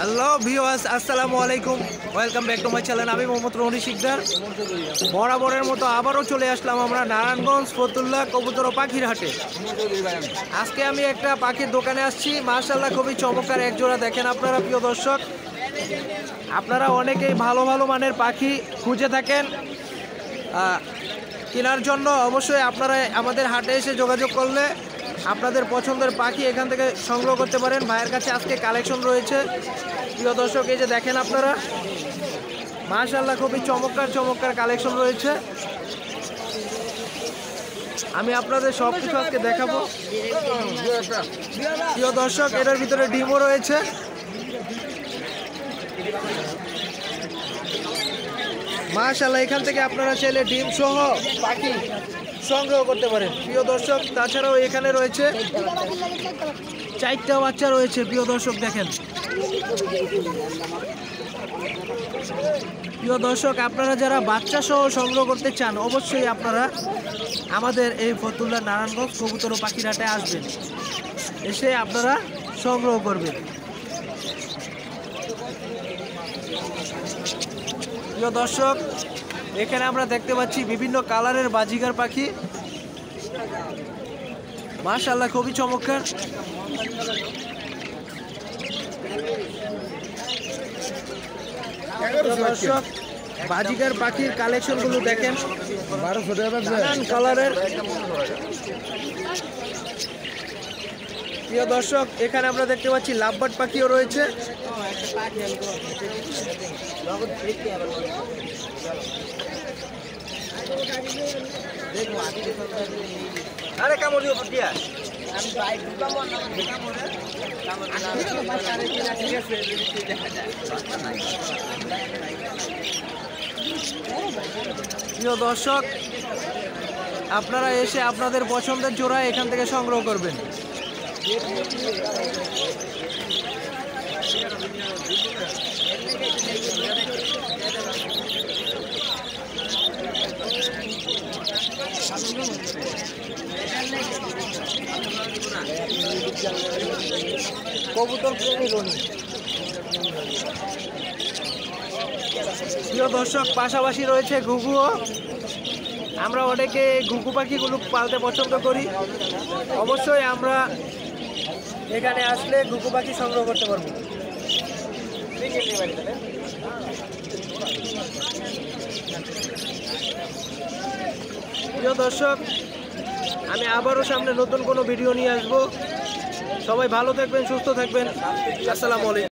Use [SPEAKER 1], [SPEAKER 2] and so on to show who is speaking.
[SPEAKER 1] Hello viewers, আসসালামু আলাইকুম। Welcome back to my channel. আমি মোহাম্মদ রনি শিকদার। বরাবরের মতো আবারও চলে আসলাম আমরা নারায়ণগঞ্জ ফতুল্লা কবুতর ও পাখির হাটে। আজকে আমি একটা পাখির দোকানে আসছি। মাশাআল্লাহ, খুবই চমৎকার এক জোড়া। দেখেন আপনারা প্রিয় দর্শক, আপনারা অনেকেই ভালো ভালো মানের পাখি খুঁজে থাকেন কেনার জন্য। অবশ্যই আপনারা আমাদের হাটে এসে যোগাযোগ করলে আপনাদের পছন্দের পাখি এখান থেকে সংগ্রহ করতে পারেন। ভাইয়ের কাছে আজকে কালেকশন রয়েছে প্রিয় দর্শক। এই যে দেখেন আপনারা, মাশাআল্লাহ খুবই চমৎকার চমৎকার কালেকশন রয়েছে। আমি আপনাদের সব কিছু আজকে দেখাবো প্রিয় দর্শক। এটার ভিতরে ডিমও রয়েছে। মাশাআল্লাহ, এখান থেকে আপনারা চাইলে ডিম সহ পাখি সংগ্রহ করতে পারেন প্রিয় দর্শক। তাছাড়াও এখানে রয়েছে 4টা বাচ্চা রয়েছে প্রিয় দর্শক। দেখেন প্রিয় দর্শক, আপনারা যারা বাচ্চা সহ সংগ্রহ করতে চান অবশ্যই আপনারা আমাদের এই ফতুল্লা নারায়ণগঞ্জ কবুতর ও পাখির হাটে আসবেন, এসে আপনারা সংগ্রহ করবেন প্রিয় দর্শক। এখানে আমরা দেখতে পাচ্ছি বিভিন্ন কালারের বাজিগার পাখি। মাশাআল্লাহ খুবই চমৎকার। দর্শক, বাজিগার পাখির কালেকশনগুলো দেখেন, নানান কালারের প্রিয় দর্শক। এখানে আমরা দেখতে পাচ্ছি লাভবার্ড পাখিও রয়েছে। আরে কামড়িও দিয়া প্রিয় দর্শক, আপনারা এসে আপনাদের পছন্দের জোড়া এখান থেকে সংগ্রহ করবেন। কবুতর প্রেমী রনি প্রিয় দর্শক, পাশাপাশি রয়েছে ঘুঘুও। আমরা অনেকে ঘুঘু পাখিগুলো পালতে পছন্দ করি। অবশ্যই আমরা এখানে আসলে ঘুঘু পাখি সংগ্রহ করতে পারবো। প্রিয় দর্শক, আমি আবারও সামনে নতুন কোনো ভিডিও নিয়ে আসবো। সবাই ভালো থাকবেন, সুস্থ থাকবেন। আসসালামু আলাইকুম।